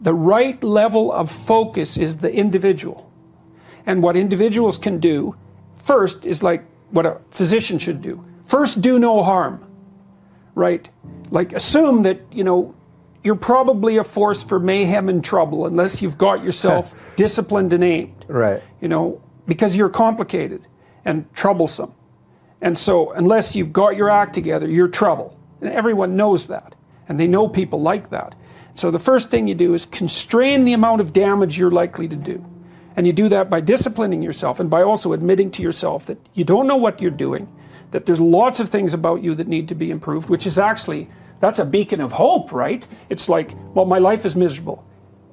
The right level of focus is the individual. And what individuals can do first is like what a physician should do. First, do no harm, right? Like assume that, you're probably a force for mayhem and trouble unless you've got yourself disciplined and aimed. Right. Because you're complicated and troublesome. And so unless you've got your act together, you're trouble. And everyone knows that. And they know people like that. So the first thing you do is constrain the amount of damage you're likely to do. And you do that by disciplining yourself and by also admitting to yourself that you don't know what you're doing, that there's lots of things about you that need to be improved, which is actually, that's a beacon of hope, right? It's like, well, my life is miserable.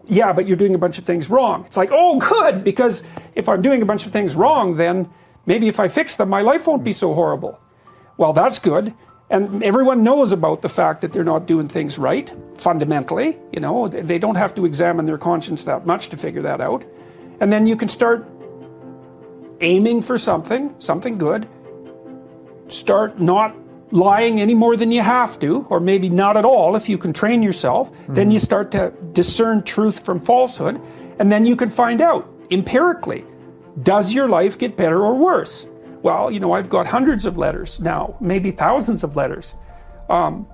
Yeah, but you're doing a bunch of things wrong. It's like, oh, good, because if I'm doing a bunch of things wrong, then maybe if I fix them, my life won't be so horrible. Well, that's good. And everyone knows about the fact that they're not doing things right, fundamentally. They don't have to examine their conscience that much to figure that out. And then you can start aiming for something good. Start not lying any more than you have to, or maybe not at all if you can train yourself. Then you start to discern truth from falsehood. And then you can find out empirically, does your life get better or worse? Well, I've got hundreds of letters now, maybe thousands of letters from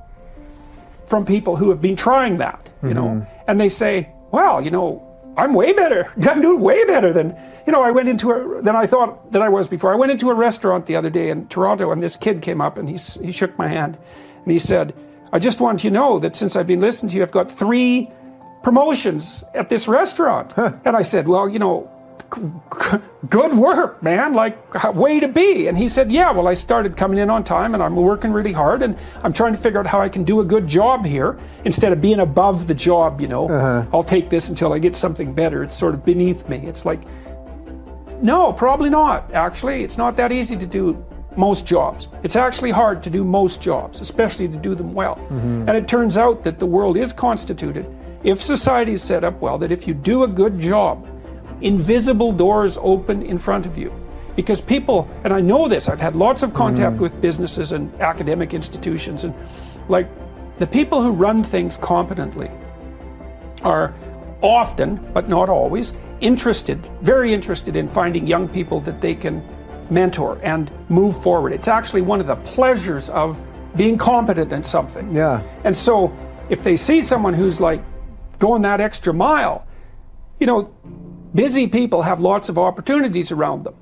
people who have been trying that, and they say, well, I'm way better. I'm doing way better than, than I thought that I was before. I went into a restaurant the other day in Toronto, and this kid came up and he shook my hand and he said, I just want you to know that since I've been listening to you, I've got 3 promotions at this restaurant. And I said, well, good work, man, like way to be. And he said, yeah, well, I started coming in on time and I'm working really hard and I'm trying to figure out how I can do a good job here instead of being above the job, I'll take this until I get something better. It's sort of beneath me. It's like, no, probably not. Actually, it's not that easy to do most jobs. It's actually hard to do most jobs, especially to do them well. And it turns out that the world is constituted, if society is set up well, that if you do a good job, invisible doors open in front of you. Because people, and I know this, I've had lots of contact with businesses and academic institutions, and like the people who run things competently are often, but not always, very interested in finding young people that they can mentor and move forward. It's actually one of the pleasures of being competent in something. Yeah. And so if they see someone who's like going that extra mile, busy people have lots of opportunities around them.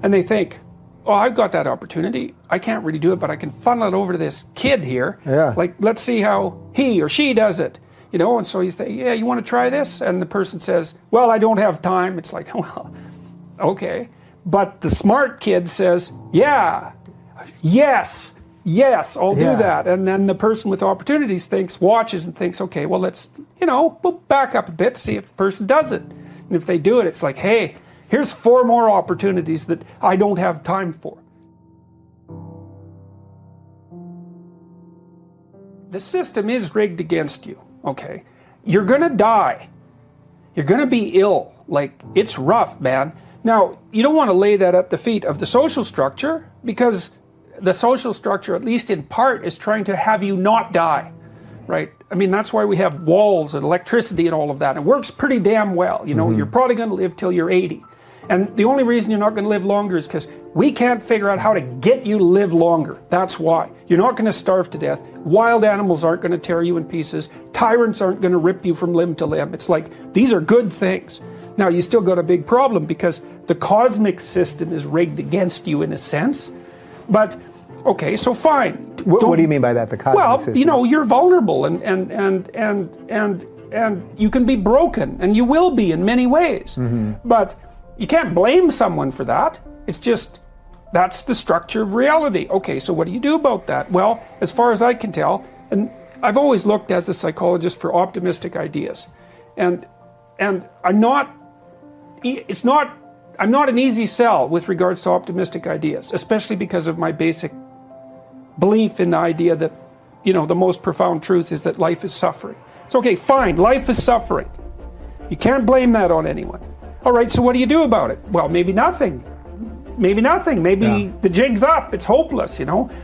And they think, oh, I've got that opportunity. I can't really do it, but I can funnel it over to this kid here. Yeah. Like, let's see how he or she does it. And so you say, yeah, you want to try this? And the person says, well, I don't have time. It's like, well, okay. But the smart kid says, yeah, yes, I'll do that. And then the person with opportunities watches and thinks, okay, well, let's, we'll back up a bit, see if the person does it. And if they do it, it's like, hey, here's 4 more opportunities that I don't have time for. The system is rigged against you, okay? You're gonna die. You're gonna be ill. Like, it's rough, man. Now, you don't want to lay that at the feet of the social structure, because the social structure, at least in part, is trying to have you not die, right? I mean, that's why we have walls and electricity and all of that. It works pretty damn well. You're probably going to live till you're 80. And the only reason you're not going to live longer is because we can't figure out how to get you to live longer. That's why. You're not going to starve to death. Wild animals aren't going to tear you in pieces. Tyrants aren't going to rip you from limb to limb. It's like, these are good things. Now, you still got a big problem because the cosmic system is rigged against you in a sense. But okay, so fine. What do you mean by that? The cosmic system? You're vulnerable and you can be broken, and you will be in many ways. But you can't blame someone for that. It's just, that's the structure of reality. Okay, so what do you do about that? Well, as far as I can tell, and I've always looked as a psychologist for optimistic ideas, and I'm not an easy sell with regards to optimistic ideas, especially because of my basic belief in the idea that, the most profound truth is that life is suffering. It's okay, fine, life is suffering. You can't blame that on anyone. All right, so what do you do about it? Well, maybe nothing. Maybe the jig's up, it's hopeless,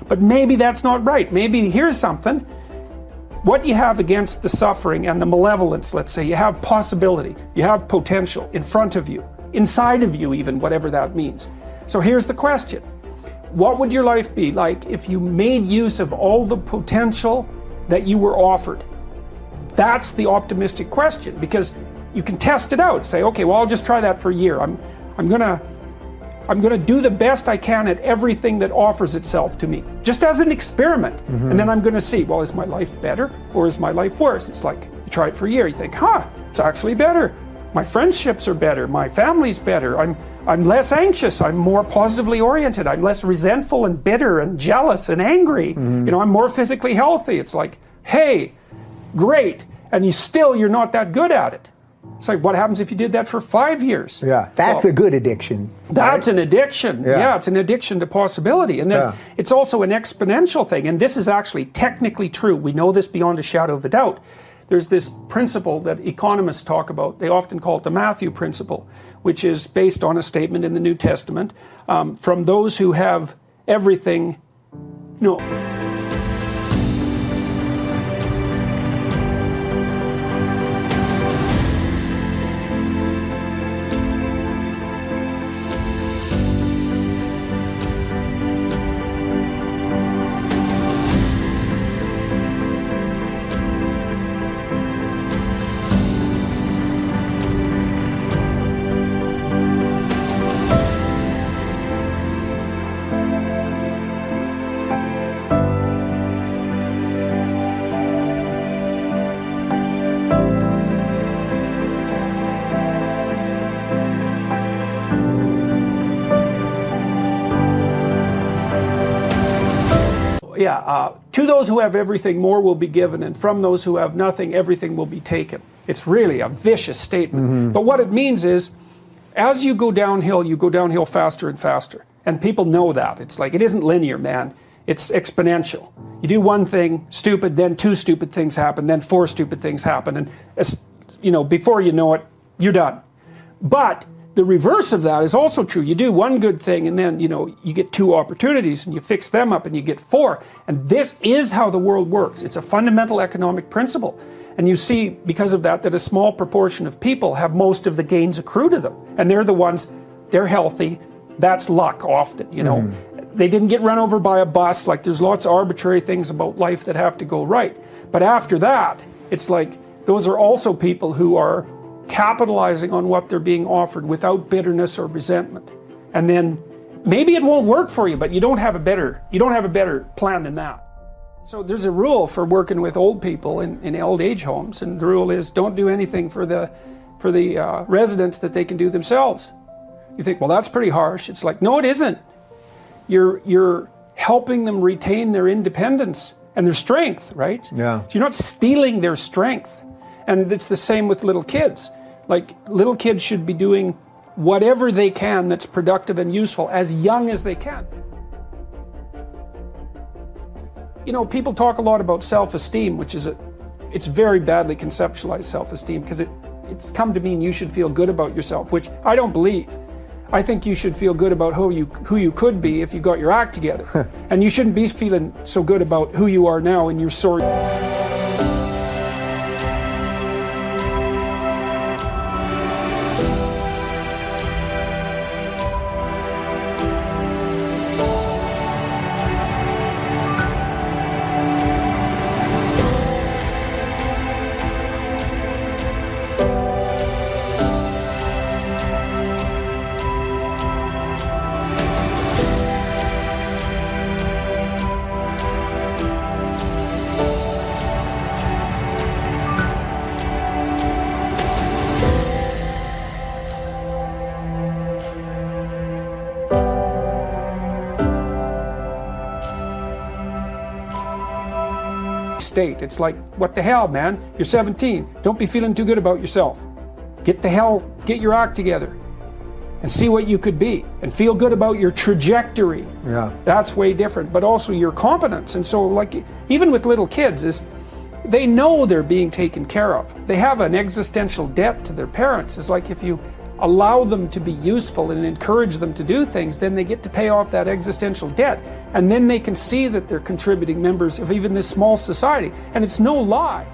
but maybe that's not right. Maybe here's something. what you have against the suffering and the malevolence, let's say, you have possibility, you have potential in front of you, inside of you even, whatever that means. So here's the question. What would your life be like if you made use of all the potential that you were offered? That's the optimistic question, because you can test it out. Say, okay, well, I'll just try that for a year. I'm gonna do the best I can at everything that offers itself to me, just as an experiment. And then I'm gonna see, well, is my life better or is my life worse? It's like, you try it for a year, you think, it's actually better. My friendships are better, my family's better, I'm less anxious, I'm more positively oriented, I'm less resentful and bitter and jealous and angry. You know, I'm more physically healthy. It's like, hey, great, and you're not that good at it. It's like, what happens if you did that for 5 years? Yeah, that's a good addiction. That's an addiction. Yeah, it's an addiction to possibility. And then it's also an exponential thing. And this is actually technically true. We know this beyond a shadow of a doubt. There's this principle that economists talk about. They often call it the Matthew principle, which is based on a statement in the New Testament. From those who have everything, to those who have everything, more will be given, and from those who have nothing, everything will be taken. It's really a vicious statement. But what it means is, as you go downhill faster and faster. And people know that. It's like, it isn't linear, man. It's exponential. You do one thing, stupid, then 2 stupid things happen, then 4 stupid things happen, and before you know it, you're done. But the reverse of that is also true. You do one good thing and then, you get 2 opportunities and you fix them up and you get 4. And this is how the world works. It's a fundamental economic principle. And you see, because of that a small proportion of people have most of the gains accrue to them. And they're the ones, they're healthy. That's luck often, They didn't get run over by a bus. Like, there's lots of arbitrary things about life that have to go right. But after that, it's like, those are also people who are capitalizing on what they're being offered without bitterness or resentment. And then maybe it won't work for you, but you don't have a better plan than that. So there's a rule for working with old people in old age homes, and the rule is, don't do anything for the residents that they can do themselves. You think, well, that's pretty harsh. It's like, no, it isn't. You're helping them retain their independence and their strength, right? Yeah. So you're not stealing their strength. And it's the same with little kids. Like, little kids should be doing whatever they can that's productive and useful as young as they can. People talk a lot about self-esteem, which is it's very badly conceptualized self-esteem, because it's come to mean you should feel good about yourself, which I don't believe. I think you should feel good about who you could be if you got your act together. And you shouldn't be feeling so good about who you are now and you're sorry. State. It's like, what the hell, man? You're 17. Don't be feeling too good about yourself. Get your act together and see what you could be and feel good about your trajectory. Yeah. That's way different, but also your competence. And so, like, even with little kids, they know they're being taken care of. They have an existential debt to their parents. It's like, if you allow them to be useful and encourage them to do things, then they get to pay off that existential debt. And then they can see that they're contributing members of even this small society. And it's no lie.